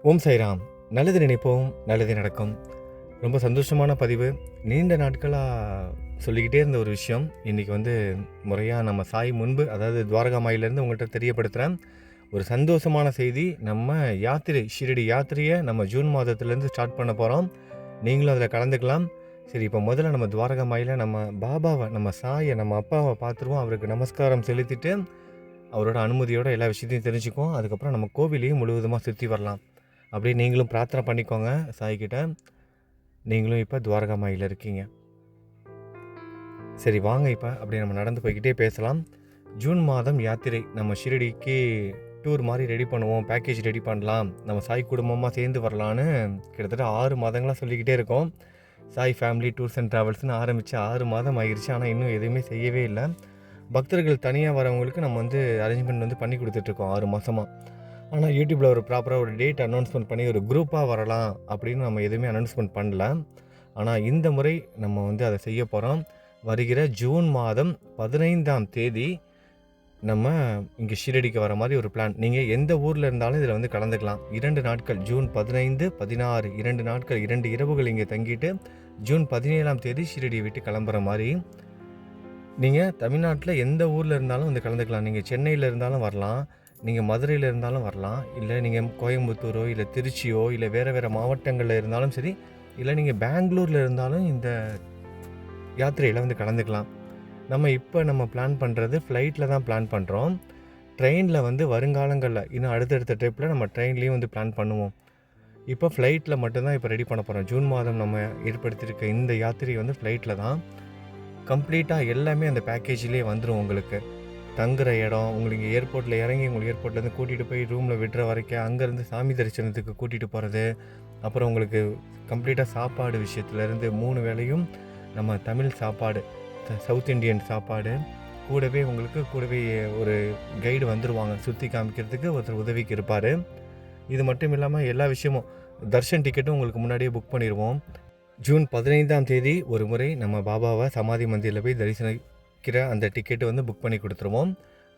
ஓம் சாய்ராம். நல்லது நினைப்போம், நல்லது நடக்கும். ரொம்ப சந்தோஷமான பதிவு. நீண்ட நாட்களாக சொல்லிக்கிட்டே இருந்த ஒரு விஷயம் இன்றைக்கி முறையாக நம்ம சாய் முன்பு, அதாவது துவாரகாமாயிலேருந்து உங்கள்கிட்ட தெரியப்படுத்துகிறேன். ஒரு சந்தோஷமான செய்தி. நம்ம யாத்திரை, ஷிரடி யாத்திரையை நம்ம ஜூன் மாதத்துலேருந்து ஸ்டார்ட் பண்ண போகிறோம். நீங்களும் அதில் கலந்துக்கலாம். சரி, இப்போ முதல்ல நம்ம துவாரகாமாயில் நம்ம பாபாவை, நம்ம சாயை, நம்ம அப்பாவை பார்த்துருவோம். அவருக்கு நமஸ்காரம் செலுத்திட்டு அவரோட அனுமதியோட எல்லா விஷயத்தையும் தெரிஞ்சுக்குவோம். அதுக்கப்புறம் நம்ம கோவிலையும் முழுவதுமாக சுற்றி வரலாம். அப்படியே நீங்களும் பிரார்த்தனை பண்ணிக்கோங்க சாய்கிட்ட. நீங்களும் இப்போ துவாரகாமாயில் இருக்கீங்க. சரி, வாங்க இப்போ அப்படியே நம்ம நடந்து போய்கிட்டே பேசலாம். ஜூன் மாதம் யாத்திரை, நம்ம ஷிரடிக்கு டூர் மாதிரி ரெடி பண்ணுவோம், பேக்கேஜ் ரெடி பண்ணலாம், நம்ம சாய் குடும்பமாக சேர்ந்து வரலான்னு கிட்டத்தட்ட 6 மாதங்களாக சொல்லிக்கிட்டே இருக்கோம். சாய் ஃபேமிலி டூர்ஸ் அண்ட் ட்ராவல்ஸ்னு ஆரம்பித்து 6 மாதம் ஆகிருச்சு. ஆனால் இன்னும் எதுவுமே செய்யவே இல்லை. பக்தர்கள் தனியாக வரவங்களுக்கு நம்ம அரேஞ்ச்மெண்ட் பண்ணி கொடுத்துட்ருக்கோம் 6 மாதமாக. ஆனால் யூடியூப்பில் ஒரு ப்ராப்பராக ஒரு டேட் அனௌன்ஸ்மெண்ட் பண்ணி ஒரு குரூப்பாக வரலாம் அப்படின்னு நம்ம எதுவுமே அனௌன்ஸ்மெண்ட் பண்ணல. ஆனால் இந்த முறை நம்ம அதை செய்ய போகிறோம். வருகிற ஜூன் மாதம் 15ஆம் தேதி நம்ம இங்கே ஷிரடிக்கு வர மாதிரி ஒரு பிளான். நீங்கள் எந்த ஊரில் இருந்தாலும் இதில் கலந்துக்கலாம். 2 நாட்கள், ஜூன் 15, 16, 2 நாட்கள், 2 இரவுகள் இங்கே தங்கிட்டு ஜூன் 17ஆம் தேதி ஷிரடியை விட்டு கிளம்புற மாதிரி. நீங்கள் தமிழ்நாட்டில் எந்த ஊரில் இருந்தாலும் கலந்துக்கலாம். நீங்கள் சென்னையில் இருந்தாலும் வரலாம், நீங்கள் மதுரையில் இருந்தாலும் வரலாம், இல்லை நீங்கள் கோயம்புத்தூரோ இல்லை திருச்சியோ இல்லை வேறு மாவட்டங்களில் இருந்தாலும் சரி, இல்லை நீங்கள் பெங்களூரில் இருந்தாலும் இந்த யாத்திரையில் கலந்துக்கலாம். நம்ம பிளான் பண்ணுறது ஃப்ளைட்டில் தான் பிளான் பண்ணுறோம். ட்ரெயினில் வருங்காலங்களில் இன்னும் அடுத்தடுத்த ட்ரிப்பில் நம்ம ட்ரெயின்லேயும் பிளான் பண்ணுவோம். இப்போ ஃப்ளைட்டில் மட்டும்தான் இப்போ ரெடி பண்ண போகிறோம். ஜூன் மாதம் நம்ம ஏற்படுத்தியிருக்க இந்த யாத்திரை ஃப்ளைட்டில் தான். கம்ப்ளீட்டாக எல்லாமே அந்த பேக்கேஜ்லேயே வந்துடும். உங்களுக்கு தங்குற இடம், உங்களுக்கு ஏர்போர்ட்டில் இறங்கி உங்களுக்கு ஏர்போர்ட்லேருந்து கூட்டிகிட்டு போய் ரூமில் விடுற வரைக்கும், அங்கேருந்து சாமி தரிசனத்துக்கு கூட்டிகிட்டு போகிறது, அப்புறம் உங்களுக்கு கம்ப்ளீட்டாக சாப்பாடு விஷயத்துலேருந்து 3 வேளையும் நம்ம தமிழ் சாப்பாடு, சவுத் இண்டியன் சாப்பாடு, கூடவே ஒரு கைடு வந்துடுவாங்க சுற்றி காமிக்கிறதுக்கு, ஒருத்தர் உதவிக்கு இருப்பார். இது மட்டும் இல்லாமல் எல்லா விஷயமும், தர்ஷன் டிக்கெட்டும் உங்களுக்கு முன்னாடியே புக் பண்ணிடுவோம். ஜூன் 15ஆம் தேதி ஒரு முறை நம்ம பாபாவை சமாதி மந்திரில் போய் தரிசனிக்கிற அந்த டிக்கெட்டு புக் பண்ணி கொடுத்துருவோம்.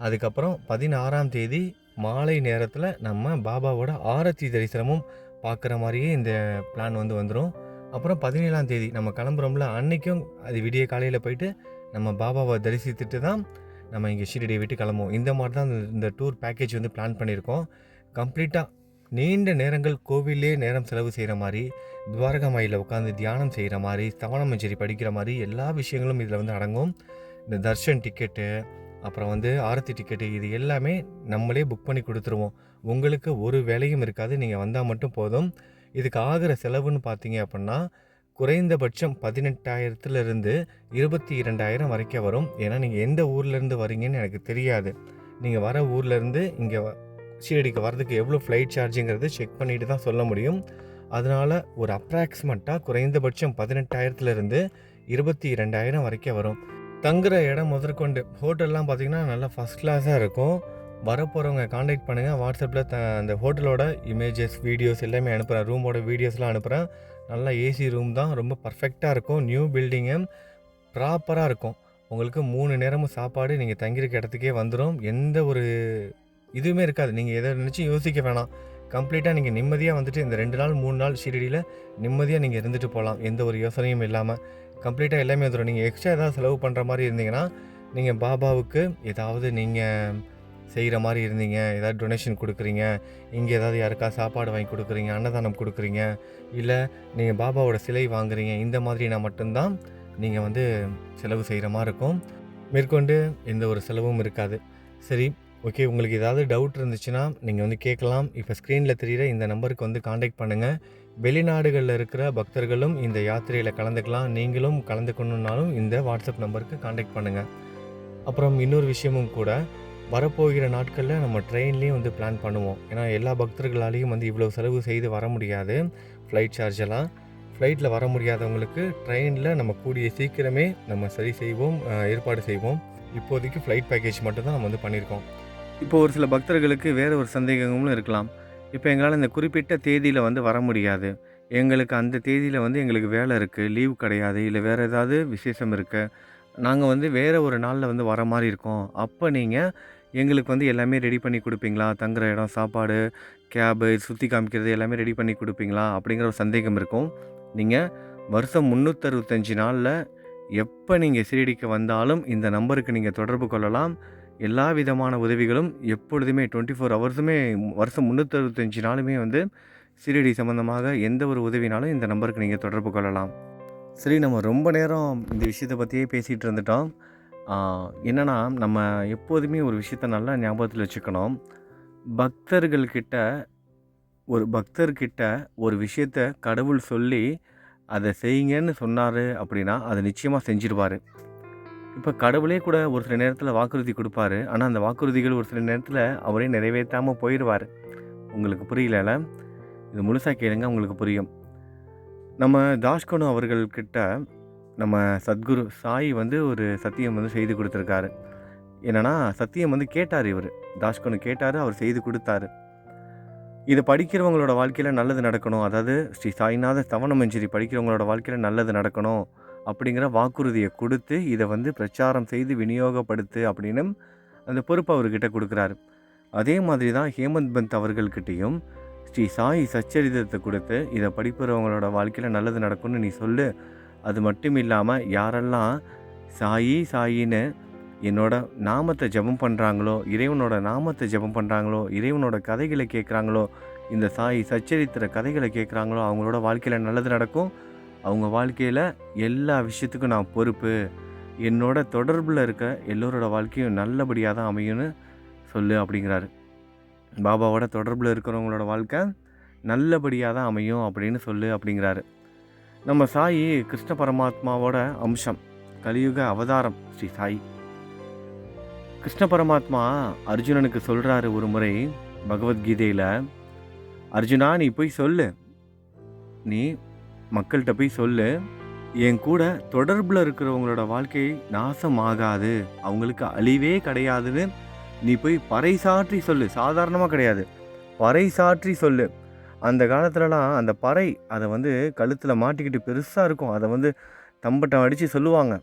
அதுக்கப்புறம் 16ஆம் தேதி மாலை நேரத்தில் நம்ம பாபாவோட ஆரத்தி தரிசனமும் பார்க்குற மாதிரியே இந்த பிளான் வந்துடும். அப்புறம் 17ஆம் தேதி நம்ம கிளம்புறோம்ல, அன்றைக்கும் அது விடிய காலையில் போயிட்டு நம்ம பாபாவை தரிசித்துட்டு தான் நம்ம இங்கே ஷிரடியை விட்டு கிளம்புவோம். இந்த மாதிரி தான் இந்த டூர் பேக்கேஜ் பிளான் பண்ணியிருக்கோம். கம்ப்ளீட்டாக நீண்ட நேரங்கள் கோவிலே நேரம் செலவு செய்கிற மாதிரி, துவாரகாமாயில் உட்காந்து தியானம் செய்கிற மாதிரி, ஸ்தவன மஞ்சரி படிக்கிற மாதிரி எல்லா விஷயங்களும் இதில் அடங்கும். இந்த தர்ஷன் டிக்கெட்டு, அப்புறம் ஆரத்தி டிக்கெட்டு, இது எல்லாமே நம்மளே புக் பண்ணி கொடுத்துருவோம். உங்களுக்கு ஒரு வேலையும் இருக்காது, நீங்கள் வந்தால் மட்டும் போதும். இதுக்கு ஆகிற செலவுன்னு பார்த்தீங்க அப்படின்னா, குறைந்தபட்சம் 18,000லேருந்து 22,000 வரைக்கும் வரும். ஏன்னா நீங்கள் எந்த ஊர்லேருந்து வரீங்கன்னு எனக்கு தெரியாது. நீங்கள் வர ஊர்லேருந்து இங்கே ஷிரடிக்கு வரதுக்கு எவ்வளோ ஃப்ளைட் சார்ஜுங்கிறது செக் பண்ணிட்டு தான் சொல்ல முடியும். அதனால் ஒரு அப்ராக்சிமேட்டாக குறைந்தபட்சம் 18,000லேருந்து 22,000 வரைக்கும் வரும். தங்குற இடம் முதற்கொண்டு ஹோட்டல்லாம் பார்த்திங்கன்னா நல்லா ஃபஸ்ட் கிளாஸாக இருக்கும். வரப்போகிறவங்க காண்டாக்ட் பண்ணுங்கள். வாட்ஸ்அப்பில் அந்த ஹோட்டலோட இமேஜஸ், வீடியோஸ் எல்லாமே அனுப்புகிறேன். ரூமோட வீடியோஸ்லாம் அனுப்புகிறேன். நல்லா ஏசி ரூம் தான், ரொம்ப பர்ஃபெக்டாக இருக்கும். நியூ பில்டிங்கு, ப்ராப்பராக இருக்கும். உங்களுக்கு 3 நேரமும் சாப்பாடு நீங்கள் தங்கியிருக்க இடத்துக்கே வந்துடும். எந்த ஒரு இதுவுமே இருக்காது. நீங்கள் எதை நினச்சி யோசிக்க வேணாம். கம்ப்ளீட்டாக நீங்கள் நிம்மதியாக இந்த 2 நாள் 3 நாள் ஷிரடியில் நிம்மதியாக நீங்கள் இருந்துட்டு போகலாம். எந்த ஒரு யோசனையும் இல்லாமல் கம்ப்ளீட்டாக எல்லாமே வந்துடும். நீங்கள் எக்ஸ்ட்ரா ஏதாவது செலவு பண்ணுற மாதிரி இருந்தீங்கன்னா, நீங்கள் பாபாவுக்கு ஏதாவது நீங்கள் செய்கிற மாதிரி இருந்தீங்க, ஏதாவது டொனேஷன் கொடுக்குறீங்க, இங்கே ஏதாவது யாருக்கா சாப்பாடு வாங்கி கொடுக்குறீங்க, அன்னதானம் கொடுக்குறீங்க, இல்லை நீங்கள் பாபாவோட சிலை வாங்குறீங்க, இந்த மாதிரினா மட்டும்தான் நீங்கள் செலவு செய்கிற மாதிரி இருக்கும். மேற்கொண்டு எந்த ஒரு செலவும் இருக்காது. சரி, ஓகே. உங்களுக்கு ஏதாவது டவுட் இருந்துச்சுன்னா நீங்கள் கேட்கலாம். இப்போ ஸ்க்ரீனில் தெரிகிற இந்த நம்பருக்கு காண்டாக்ட் பண்ணுங்கள். வெளிநாடுகளில் இருக்கிற பக்தர்களும் இந்த யாத்திரையில் கலந்துக்கலாம். நீங்களும் கலந்துக்கணுன்னாலும் இந்த வாட்ஸ்அப் நம்பருக்கு காண்டாக்ட் பண்ணுங்கள். அப்புறம் இன்னொரு விஷயமும் கூட, வரப்போகிற நாட்களில் நம்ம ட்ரெயின்லேயும் பிளான் பண்ணுவோம். ஏன்னா எல்லா பக்தர்களாலேயும் இவ்வளோ செலவு செய்து வர முடியாது. ஃப்ளைட் சார்ஜெல்லாம் ஃப்ளைட்டில் வர முடியாதவங்களுக்கு ட்ரெயினில் நம்ம கூடிய சீக்கிரமே நம்ம சரி செய்வோம், ஏற்பாடு செய்வோம். இப்போதைக்கு ஃப்ளைட் பேக்கேஜ் மட்டும்தான் நம்ம பண்ணியிருக்கோம். இப்போ ஒரு சில பக்தர்களுக்கு வேறு ஒரு சந்தேகங்களும் இருக்கலாம். இப்போ எங்களால் இந்த குறிப்பிட்ட தேதியில் வர முடியாது, எங்களுக்கு அந்த தேதியில் எங்களுக்கு வேலை இருக்குது, லீவ் கிடையாது, இல்லை வேறு ஏதாவது விசேஷம் இருக்குது, நாங்கள் வேறு ஒரு நாளில் வர மாதிரி இருக்கோம். அப்போ நீங்கள் எங்களுக்கு வந்து எல்லாமே ரெடி பண்ணி கொடுப்பீங்களா? தங்குற இடம், சாப்பாடு, கேபு, சுற்றி காமிக்கிறது எல்லாமே ரெடி பண்ணி கொடுப்பீங்களா? அப்படிங்கிற ஒரு சந்தேகம் இருக்கும். நீங்கள் வருஷம் 365 நாளில் எப்போ நீங்கள் ஷிரடிக்கு வந்தாலும் இந்த நம்பருக்கு நீங்கள் தொடர்பு கொள்ளலாம். எல்லா விதமான உதவிகளும் எப்பொழுதுமே 24 ஹவர்ஸுமே வருஷம் 365 நாளுமே வந்து ஷிரடி சம்மந்தமாக எந்த ஒரு உதவினாலும் இந்த நம்பருக்கு நீங்கள் தொடர்பு கொள்ளலாம். சரி, நம்ம ரொம்ப நேரம் இந்த விஷயத்தை பற்றியே பேசிகிட்டு இருந்துட்டோம். என்னென்னா, நம்ம எப்போதுமே ஒரு விஷயத்த நல்லா ஞாபகத்தில் வச்சுக்கணும். பக்தர்கிட்ட ஒரு விஷயத்த கடவுள் சொல்லி அதை செய்யுங்கன்னு சொன்னார் அப்படின்னா அதை நிச்சயமாக செஞ்சிருவார். இப்போ கடவுளே கூட ஒரு சில நேரத்தில் வாக்குறுதி கொடுப்பாரு. ஆனால் அந்த வாக்குறுதிகள் ஒரு சில நேரத்தில் அவரே நிறைவேற்றாமல் போயிடுவார். உங்களுக்கு புரியல? இது முழுசாக கேளுங்க, உங்களுக்கு புரியும். நம்ம தாஷ்கனு அவர்கள்கிட்ட நம்ம சத்குரு சாய் வந்து ஒரு சத்தியம் வந்து செய்து கொடுத்துருக்காரு. என்னென்னா, சத்தியம் வந்து கேட்டார் இவர். தாஷ்கனு கேட்டார், அவர் செய்து கொடுத்தாரு. இதை படிக்கிறவங்களோட வாழ்க்கையில் நல்லது நடக்கணும், அதாவது ஸ்ரீ சாய்நாத ஸ்தவன மஞ்சரி படிக்கிறவங்களோட வாழ்க்கையில் நல்லது நடக்கணும் அப்படிங்கிற வாக்குறுதியை கொடுத்து இதை வந்து பிரச்சாரம் செய்து விநியோகப்படுத்து அப்படின்னு அந்த பொறுப்பு அவர்கிட்ட கொடுக்குறாரு. அதே மாதிரி தான் ஹேமந்த் பந்த் அவர்கள்கிட்டையும் ஸ்ரீ சாய் சச்சரிதத்தை கொடுத்து இதை படிக்கிறவங்களோட வாழ்க்கையில் நல்லது நடக்கும்னு நீ சொல்லு. அது மட்டும் இல்லாமல் யாரெல்லாம் சாயி சாயின்னு என்னோட நாமத்தை ஜெபம் பண்ணுறாங்களோ, இறைவனோட நாமத்தை ஜெபம் பண்ணுறாங்களோ, இறைவனோட கதைகளை கேட்குறாங்களோ, இந்த சாய் சச்சரித்திர கதைகளை கேட்குறாங்களோ, அவங்களோட வாழ்க்கையில் நல்லது நடக்கும். அவங்க வாழ்க்கையில் எல்லா விஷயத்துக்கும் நான் பொறுப்பு. என்னோட தொடர்பில் இருக்க எல்லோரோட வாழ்க்கையும் நல்லபடியாக தான் அமையும்னு சொல்லு அப்படிங்கிறாரு. பாபாவோட தொடர்பில் இருக்கிறவங்களோட வாழ்க்கை நல்லபடியாக தான் அமையும் அப்படின்னு சொல்லு அப்படிங்கிறாரு. நம்ம சாயி கிருஷ்ண பரமாத்மாவோட அம்சம், கலியுக அவதாரம் ஸ்ரீ சாய். கிருஷ்ண பரமாத்மா அர்ஜுனனுக்கு சொல்கிறாரு ஒரு முறை பகவத்கீதையில், அர்ஜுனா நீ போய் சொல்லு, நீ மக்கள்கிட்ட போய் சொல்லு, என் கூட தொடர்பில் இருக்கிறவங்களோட வாழ்க்கை நாசம் ஆகாது, அவங்களுக்கு அழிவே கிடையாதுன்னு நீ போய் பறைசாற்றி சொல்லு. சாதாரணமாக கிடையாது, பறைசாற்றி சொல்லு. அந்த காலத்துலலாம் அந்த பறை அதை வந்து கழுத்தில் மாட்டிக்கிட்டு பெருசாக இருக்கும், அதை வந்து தம்பட்டம் அடித்து சொல்லுவாங்க,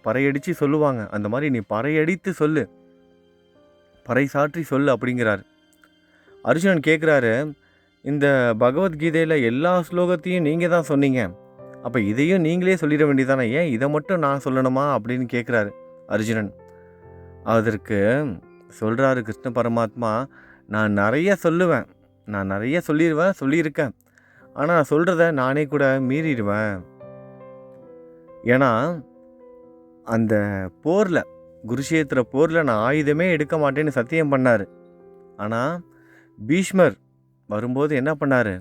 பறையடித்து சொல்லுவாங்க. அந்த மாதிரி நீ பறையடித்து சொல்லு, பறைசாற்றி சொல்லு அப்படிங்கிறார். அர்ஜுனன் கேட்குறாரு, இந்த பகவத்கீதையில் எல்லா ஸ்லோகத்தையும் நீங்கள் தான் சொன்னீங்க, அப்போ இதையும் நீங்களே சொல்லிட வேண்டியதானே, ஏன் இதை மட்டும் நான் சொல்லணுமா அப்படின்னு கேட்குறாரு அர்ஜுனன். அதற்கு சொல்கிறாரு கிருஷ்ண பரமாத்மா, நான் நிறைய சொல்லுவேன், நான் நிறைய சொல்லியிருக்கேன், ஆனால் நான் சொல்கிறத நானே கூட மீறிடுவேன். ஏன்னா அந்த போரில், குருஷேத்திர போரில் நான் ஆயுதமே எடுக்க மாட்டேன்னு சத்தியம் பண்ணார். ஆனால் பீஷ்மர் வரும்போது என்ன பண்ணார்,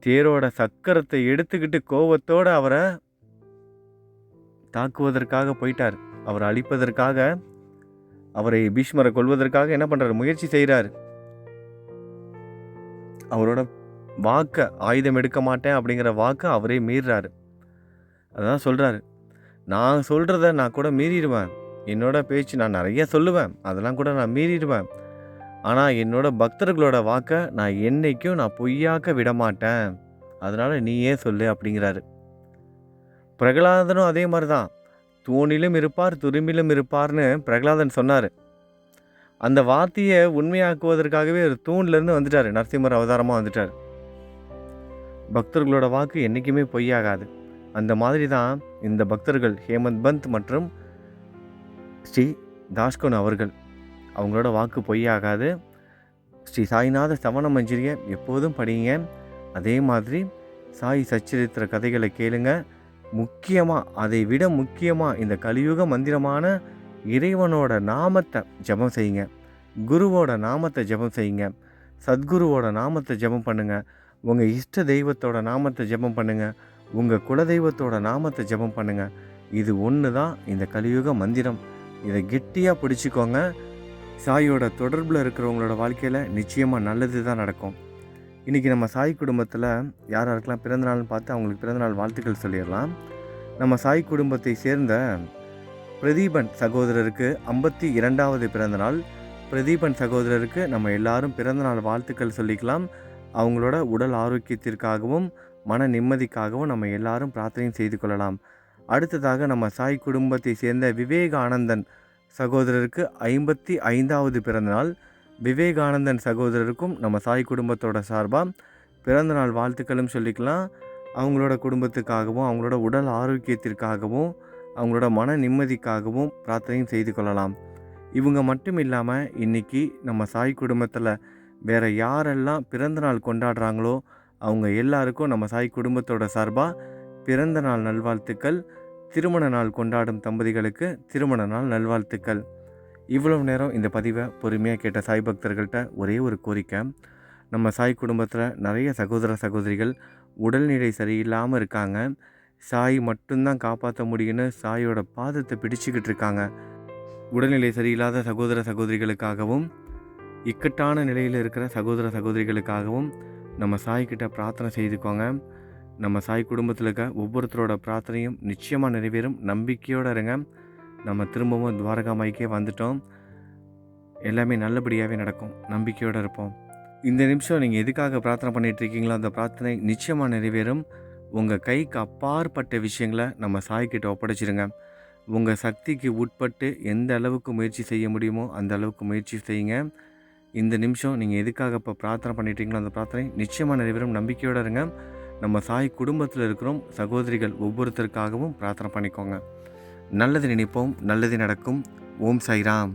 தேரோட சக்கரத்தை எடுத்துக்கிட்டு கோபத்தோடு அவரை தாக்குவதற்காக போயிட்டார். அவரை அழிப்பதற்காக, அவரை பீஷ்மரை கொல்வதற்காக என்ன பண்ணுறாரு, முயற்சி செய்கிறார். அவரோட வாக்கை, ஆயுதம் எடுக்க மாட்டேன் அப்படிங்கிற வாக்கை அவரே மீறுறாரு. அதான் சொல்கிறாரு, நான் சொல்கிறத நான் கூட மீறிடுவேன், என்னோட பேச்சு நான் நிறைய சொல்லுவேன், அதெல்லாம் கூட நான் மீறிடுவேன், ஆனால் என்னோட பக்தர்களோட வாக்கை நான் என்றைக்கும் நான் பொய்யாக்க விட மாட்டேன், அதனால் நீயே சொல்லு அப்படிங்கிறாரு. பிரகலாதனும் அதே மாதிரி தான், தூணிலும் இருப்பார் துரும்பிலும் இருப்பார்னு பிரகலாதன் சொன்னார். அந்த வார்த்தையை உண்மையாக்குவதற்காகவே ஒரு தூண்லேருந்து வந்துட்டார், நரசிம்மர் அவதாரமாக வந்துட்டார். பக்தர்களோட வாக்கு என்றைக்குமே பொய்யாகாது. அந்த மாதிரி தான் இந்த பக்தர்கள் ஹேமந்த் பந்த் மற்றும் ஸ்ரீ தாஷ்கனு அவர்கள், அவங்களோட வாக்கு பொய்யாகாது. ஸ்ரீ சாய்நாத ஸ்தவன மஞ்சரியை எப்போதும் படிங்க. அதே மாதிரி சாய் சச்சரித்திர கதைகளை கேளுங்க. முக்கியமாக, அதை விட முக்கியமாக இந்த கலியுக மந்திரமான இறைவனோட நாமத்தை ஜெபம் செய்யுங்க, குருவோட நாமத்தை ஜெபம் செய்யுங்க, சத்குருவோட நாமத்தை ஜெபம் பண்ணுங்கள், உங்கள் இஷ்ட தெய்வத்தோட நாமத்தை ஜெபம் பண்ணுங்கள், உங்கள் குலதெய்வத்தோட நாமத்தை ஜெபம் பண்ணுங்கள். இது ஒன்று தான் இந்த கலியுக மந்திரம். இதை கெட்டியாக பிடிச்சிக்கோங்க. சாயோட தொடர்பில் இருக்கிறவங்களோட வாழ்க்கையில் நிச்சயமாக நல்லது தான் நடக்கும். இன்றைக்கி நம்ம சாய் குடும்பத்தில் யார் யாருக்கெல்லாம் பிறந்தநாள்னு பார்த்து அவங்களுக்கு பிறந்தநாள் வாழ்த்துக்கள் சொல்லிடலாம். நம்ம சாய் குடும்பத்தை சேர்ந்த பிரதீபன் சகோதரருக்கு 52வது பிறந்தநாள். பிரதீபன் சகோதரருக்கு நம்ம எல்லாரும் பிறந்தநாள் வாழ்த்துக்கள் சொல்லிக்கலாம். அவங்களோட உடல் ஆரோக்கியத்திற்காகவும் மன நிம்மதிக்காகவும் நம்ம எல்லாரும் பிரார்த்தனை செய்து கொள்ளலாம். அடுத்ததாக நம்ம சாய் குடும்பத்தை சேர்ந்த விவேகானந்தன் சகோதரருக்கு 55வது பிறந்தநாள். விவேகானந்தன் சகோதரருக்கும் நம்ம சாய் குடும்பத்தோட சார்பாக பிறந்தநாள் வாழ்த்துக்களும் சொல்லிக்கலாம். அவங்களோட குடும்பத்துக்காகவும் அவங்களோட உடல் ஆரோக்கியத்திற்காகவும் அவங்களோட மன நிம்மதிக்காகவும் பிரார்த்தனையும் செய்து கொள்ளலாம். இவங்க மட்டும் இல்லாமல் இன்றைக்கி நம்ம சாய் குடும்பத்தில் வேறு யாரெல்லாம் பிறந்தநாள் கொண்டாடுறாங்களோ அவங்க எல்லாருக்கும் நம்ம சாய் குடும்பத்தோட சார்பாக பிறந்த நாள் நல்வாழ்த்துக்கள். திருமண நாள் கொண்டாடும் தம்பதிகளுக்கு திருமண நாள் நல்வாழ்த்துக்கள். இவ்வளவு நேரம் இந்த பதிவை பொறுமையாக கேட்ட சாய் பக்தர்கள்ட்ட ஒரே ஒரு கோரிக்கை. நம்ம சாய் குடும்பத்தில் நிறைய சகோதர சகோதரிகள் உடல்நிலை சரியில்லாமல் இருக்காங்க. சாய் மட்டும்தான் காப்பாற்ற முடியும்னு சாயோட பாதத்தை பிடிச்சிக்கிட்டு இருக்காங்க. உடல்நிலை சரியில்லாத சகோதர சகோதரிகளுக்காகவும் இக்கட்டான நிலையில் இருக்கிற சகோதர சகோதரிகளுக்காகவும் நம்ம சாய்கிட்ட பிரார்த்தனை செய்துக்கோங்க. நம்ம சாய் குடும்பத்தில் இருக்க ஒவ்வொருத்தரோட பிரார்த்தனையும் நிச்சயமாக நிறைவேறும். நம்பிக்கையோடு இருங்க. நம்ம திரும்பவும் துவாரகா மாய்க்கே வந்துட்டோம். எல்லாமே நல்லபடியாகவே நடக்கும். நம்பிக்கையோடு இருப்போம். இந்த நிமிஷம் நீங்கள் எதுக்காக பிரார்த்தனை பண்ணிகிட்ருக்கீங்களோ அந்த பிரார்த்தனை நிச்சயமாக நிறைவேறும். உங்கள் கைக்கு அப்பாற்பட்ட விஷயங்களை நம்ம சாய்கிட்ட ஒப்படைச்சிருங்க. உங்கள் சக்திக்கு உட்பட்டு எந்த அளவுக்கு முயற்சி செய்ய முடியுமோ அந்த அளவுக்கு முயற்சி செய்யுங்க. இந்த நிமிஷம் நீங்கள் எதுக்காக இப்போ பிரார்த்தனை பண்ணிட்டீங்களோ அந்த பிரார்த்தனை நிச்சயமாக நிறைவேறும். நம்பிக்கையோடு இருங்க. நம்ம சாய் குடும்பத்தில் இருக்கிறோம் சகோதரிகள் ஒவ்வொருத்தருக்காகவும் பிரார்த்தனை பண்ணிக்கோங்க. நல்லது நினைப்போம், நல்லது நடக்கும். ஓம் சாய்ராம்.